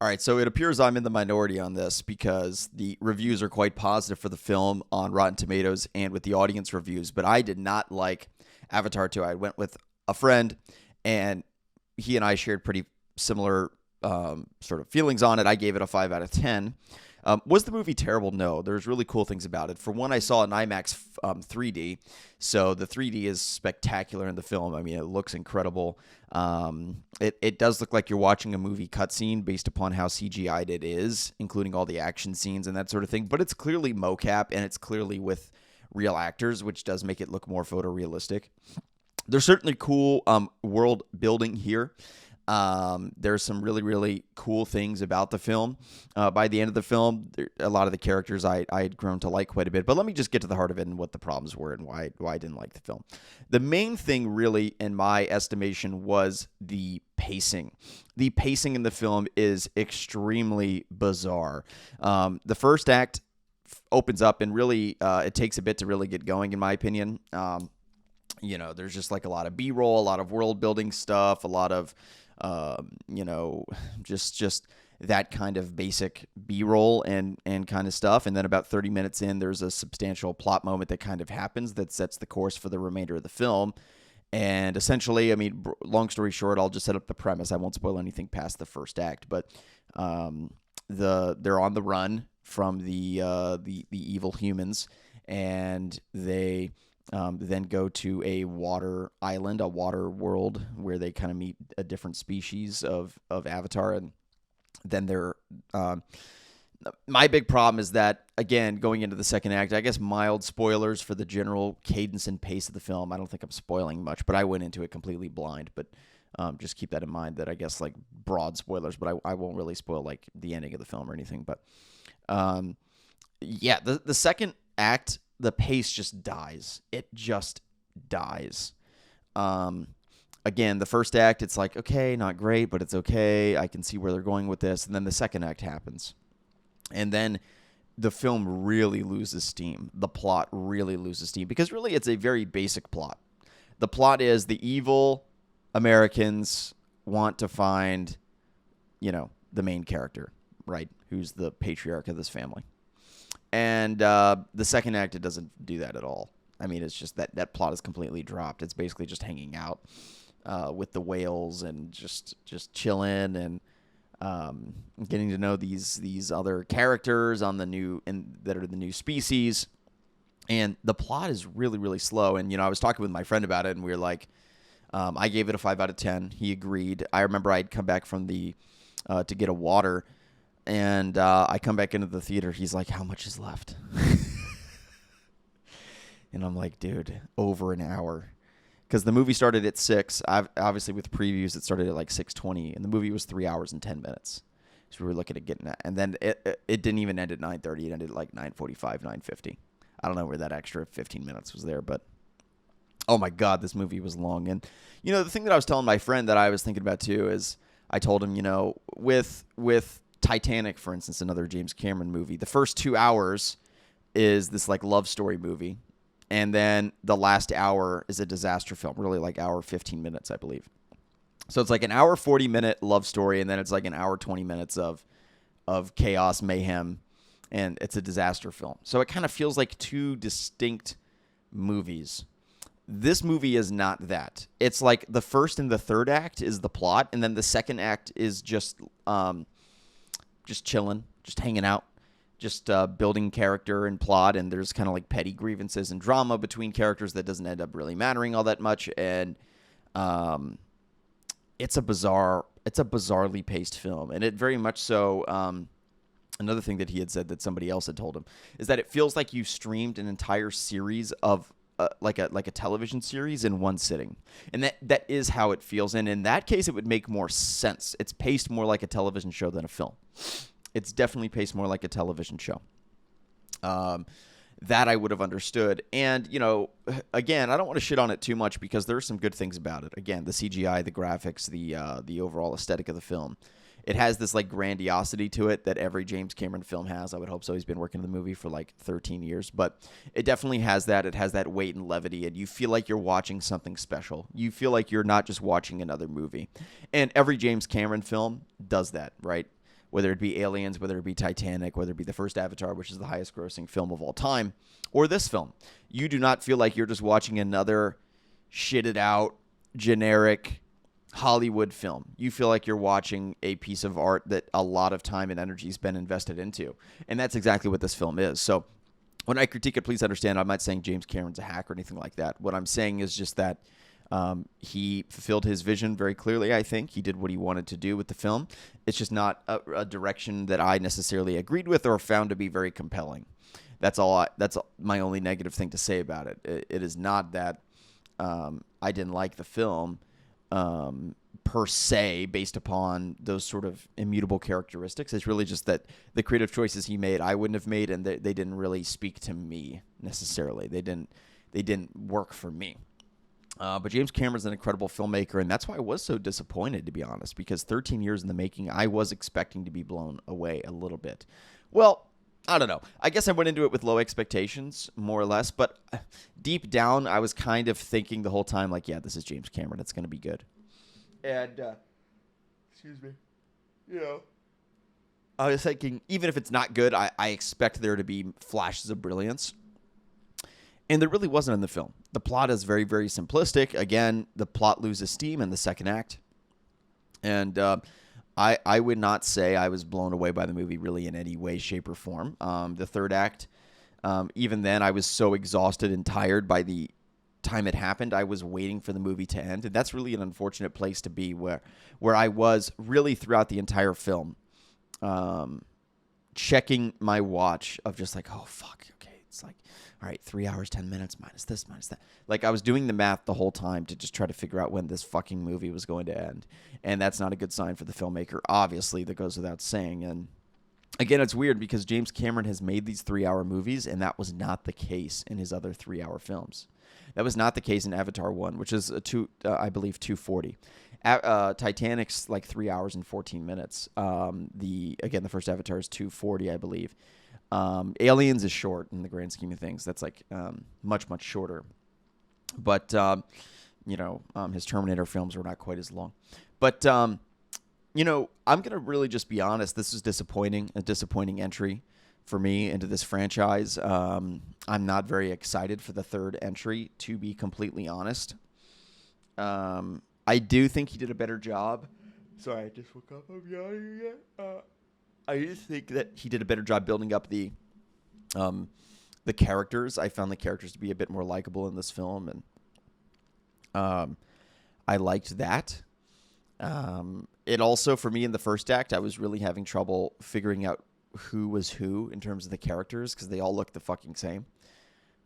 All right, so it appears I'm in the minority on this because the reviews are quite positive for the film on Rotten Tomatoes and with the audience reviews, but I did not like Avatar 2. I went with a friend, and he and I shared pretty similar sort of feelings on it. I gave it a 5 out of 10. Was the movie terrible? No. There's really cool things about it. For one, I saw an IMAX 3D, so the 3D is spectacular in the film. I mean, it looks incredible. It does look like you're watching a movie cutscene based upon how CGI'd it is, including all the action scenes and that sort of thing. But it's clearly mocap, and it's clearly with real actors, which does make it look more photorealistic. There's certainly cool world building here. There's some really, really cool things about the film. By the end of the film, a lot of the characters I had grown to like quite a bit. But let me just get to the heart of it and what the problems were and why I didn't like the film. The main thing, really, in my estimation, was the pacing. The pacing in the film is extremely bizarre. The first act opens up and really it takes a bit to really get going, in my opinion. There's just like a lot of B-roll, a lot of world building stuff, a lot of just that kind of basic B-roll and kind of stuff. And then about 30 minutes in, there's a substantial plot moment that kind of happens that sets the course for the remainder of the film. And essentially, I mean, long story short, I'll just set up the premise. I won't spoil anything past the first act, but they're on the run from the evil humans, and they then go to a water island, a water world, where they kind of meet a different species of Avatar. And then they're my big problem is that, again, going into the second act, I guess mild spoilers for the general cadence and pace of the film. I don't think I'm spoiling much, but I went into it completely blind. But just keep that in mind, that I guess like broad spoilers, but I won't really spoil like the ending of the film or anything. But the second act, the pace just dies. It just dies. Again, the first act, it's like, okay, not great, but it's okay. I can see where they're going with this. And then the second act happens. And then the film really loses steam. The plot really loses steam because really it's a very basic plot. The plot is the evil Americans want to find, the main character, right? Who's the patriarch of this family. And the second act, it doesn't do that at all. I mean, it's just that plot is completely dropped. It's basically just hanging out with the whales and just chilling and getting to know these other characters on that are the new species. And the plot is really, really slow. And I was talking with my friend about it, and we were like, I gave it a 5 out of 10. He agreed. I remember I'd come back from to get a water. And I come back into the theater. He's like, how much is left? And I'm like, dude, over an hour. Because the movie started at 6. Obviously, with previews, it started at like 6:20. And the movie was 3 hours and 10 minutes. So we were looking at getting that. And then it didn't even end at 9:30. It ended at like 9:45, 9:50. I don't know where that extra 15 minutes was there. But, oh my God, this movie was long. And, the thing that I was telling my friend that I was thinking about too is I told him, with Titanic, for instance, another James Cameron movie, the first 2 hours is this like love story movie. And then the last hour is a disaster film, really like hour 15 minutes, I believe. So it's like an hour 40-minute love story, and then it's like an hour 20 minutes of chaos, mayhem, and it's a disaster film. So it kind of feels like two distinct movies. This movie is not that. It's like the first and the third act is the plot, and then the second act is just chilling, just hanging out, just building character and plot, and there's kind of like petty grievances and drama between characters that doesn't end up really mattering all that much, and it's a bizarrely paced film, and it very much so. Another thing that he had said that somebody else had told him is that it feels like you streamed an entire series of like a television series in one sitting, and that is how it feels. And in that case, it would make more sense. It's paced more like a television show than a film. It's definitely paced more like a television show. That I would have understood. And again, I don't want to shit on it too much because there are some good things about it. Again, the CGI, the graphics, the overall aesthetic of the film. It has this like grandiosity to it that every James Cameron film has. I would hope so. He's been working on the movie for like 13 years, but it definitely has that. It has that weight and levity, and you feel like you're watching something special. You feel like you're not just watching another movie. And every James Cameron film does that, right? whether it be Aliens, whether it be Titanic, whether it be the first Avatar, which is the highest grossing film of all time, or this film. You do not feel like you're just watching another shitted out, generic Hollywood film. You feel like you're watching a piece of art that a lot of time and energy has been invested into. And that's exactly what this film is. So when I critique it, please understand, I'm not saying James Cameron's a hack or anything like that. What I'm saying is just that he fulfilled his vision very clearly, I think. He did what he wanted to do with the film. It's just not a direction that I necessarily agreed with or found to be very compelling. That's my only negative thing to say about it. It is not that I didn't like the film per se based upon those sort of immutable characteristics. It's really just that the creative choices he made I wouldn't have made, and they didn't really speak to me necessarily. They didn't work for me. But James Cameron's an incredible filmmaker, and that's why I was so disappointed, to be honest, because 13 years in the making, I was expecting to be blown away a little bit. Well, I don't know. I guess I went into it with low expectations, more or less, but deep down, I was kind of thinking the whole time, like, yeah, this is James Cameron. It's going to be good. And, excuse me, I was thinking, even if it's not good, I expect there to be flashes of brilliance. And there really wasn't in the film. The plot is very, very simplistic. Again, the plot loses steam in the second act. And I would not say I was blown away by the movie really in any way, shape, or form. The third act, even then, I was so exhausted and tired by the time it happened. I was waiting for the movie to end. And that's really an unfortunate place to be where I was really throughout the entire film, checking my watch of just like, oh, fuck, okay. It's like, all right, 3 hours, 10 minutes, minus this, minus that. Like, I was doing the math the whole time to just try to figure out when this fucking movie was going to end. And that's not a good sign for the filmmaker, obviously, that goes without saying. And again, it's weird because James Cameron has made these 3-hour movies, and that was not the case in his other 3-hour films. That was not the case in Avatar 1, which is, I believe, 240. Titanic's like 3 hours and 14 minutes. The first Avatar is 240, I believe. Aliens is short in the grand scheme of things. That's like much, much shorter. But, his Terminator films were not quite as long. But, I'm going to really just be honest. This is a disappointing entry for me into this franchise. I'm not very excited for the third entry, to be completely honest. I do think he did a better job. Sorry, I just woke up. I'm yawning again. I just think that he did a better job building up the characters. I found the characters to be a bit more likable in this film, and I liked that. It also, for me, in the first act, I was really having trouble figuring out who was who in terms of the characters because they all look the fucking same.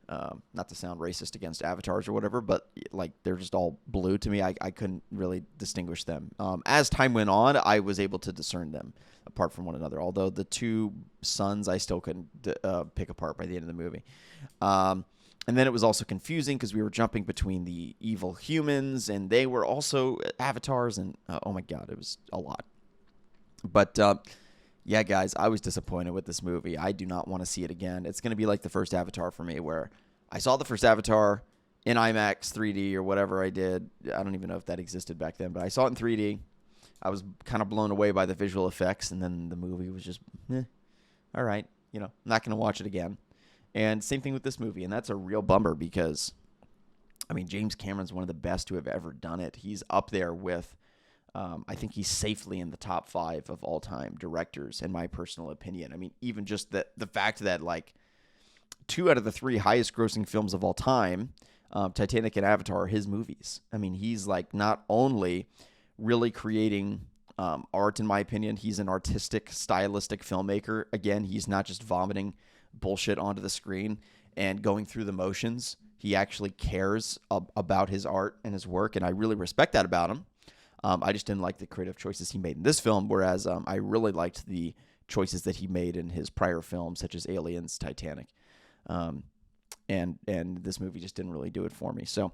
Not to sound racist against avatars or whatever, but like they're just all blue to me. I couldn't really distinguish them. As time went on, I was able to discern them apart from one another. Although the two sons, I still couldn't pick apart by the end of the movie. And then it was also confusing because we were jumping between the evil humans and they were also avatars. And oh my God, it was a lot. But yeah, guys, I was disappointed with this movie. I do not want to see it again. It's going to be like the first Avatar for me, where I saw the first Avatar in IMAX 3D or whatever I did. I don't even know if that existed back then, but I saw it in 3D. I was kind of blown away by the visual effects, and then the movie was just, all right, not going to watch it again. And same thing with this movie, and that's a real bummer because, I mean, James Cameron's one of the best to have ever done it. He's up there with... I think he's safely in the top 5 of all-time directors, in my personal opinion. I mean, even just the fact that, like, 2 out of the 3 highest-grossing films of all time, Titanic and Avatar, are his movies. I mean, he's, like, not only really creating art, in my opinion, he's an artistic, stylistic filmmaker. Again, he's not just vomiting bullshit onto the screen and going through the motions. He actually cares about his art and his work, and I really respect that about him. I just didn't like the creative choices he made in this film, whereas I really liked the choices that he made in his prior films, such as Aliens, Titanic. And this movie just didn't really do it for me. So,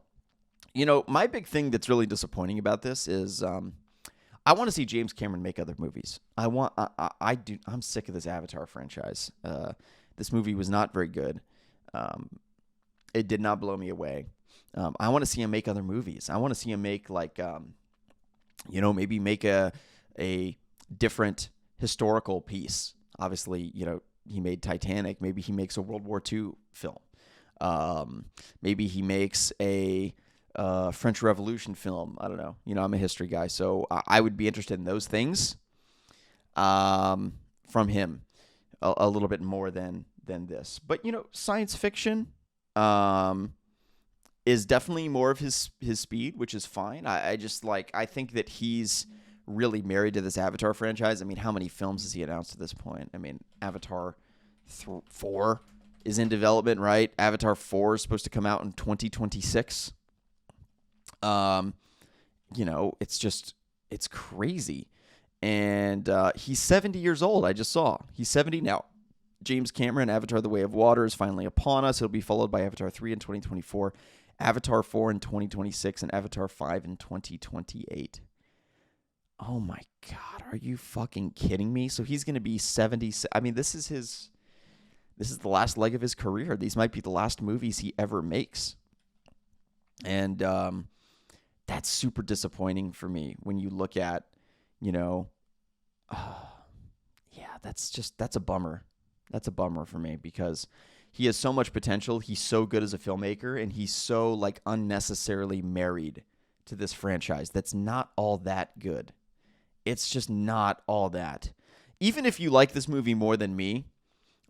my big thing that's really disappointing about this is I want to see James Cameron make other movies. I'm sick of this Avatar franchise. This movie was not very good. It did not blow me away. I want to see him make other movies. I want to see him make maybe make a different historical piece. Obviously, he made Titanic. Maybe he makes a World War II film. Maybe he makes a French Revolution film. I don't know. I'm a history guy, so I would be interested in those things from him a little bit more than this. But science fiction is definitely more of his speed, which is fine. I just I think that he's really married to this Avatar franchise. I mean, how many films has he announced at this point? I mean, Avatar 4 is in development, right? Avatar 4 is supposed to come out in 2026. It's crazy. And he's 70 years old. I just saw. He's 70 now. James Cameron, Avatar The Way of Water is finally upon us. It'll be followed by Avatar 3 in 2024, Avatar 4 in 2026, and Avatar 5 in 2028. Oh my God, are you fucking kidding me? So he's going to be 70. I mean, this is the last leg of his career. These might be the last movies he ever makes. And that's super disappointing for me when you look at, that's a bummer. That's a bummer for me because he has so much potential. He's so good as a filmmaker, and he's so unnecessarily married to this franchise that's not all that good. It's just not all that. Even if you like this movie more than me,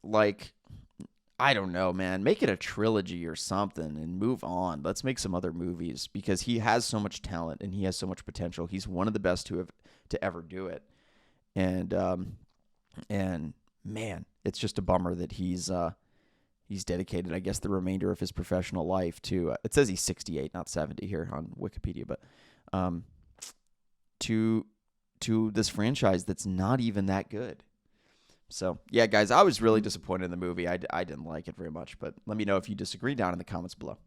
I don't know, man. Make it a trilogy or something and move on. Let's make some other movies because he has so much talent and he has so much potential. He's one of the best to ever do it. And man, it's just a bummer that he's dedicated, I guess, the remainder of his professional life to. It says he's 68, not 70 here on Wikipedia, but to this franchise that's not even that good. So, yeah, guys, I was really disappointed in the movie. I didn't like it very much, but let me know if you disagree down in the comments below.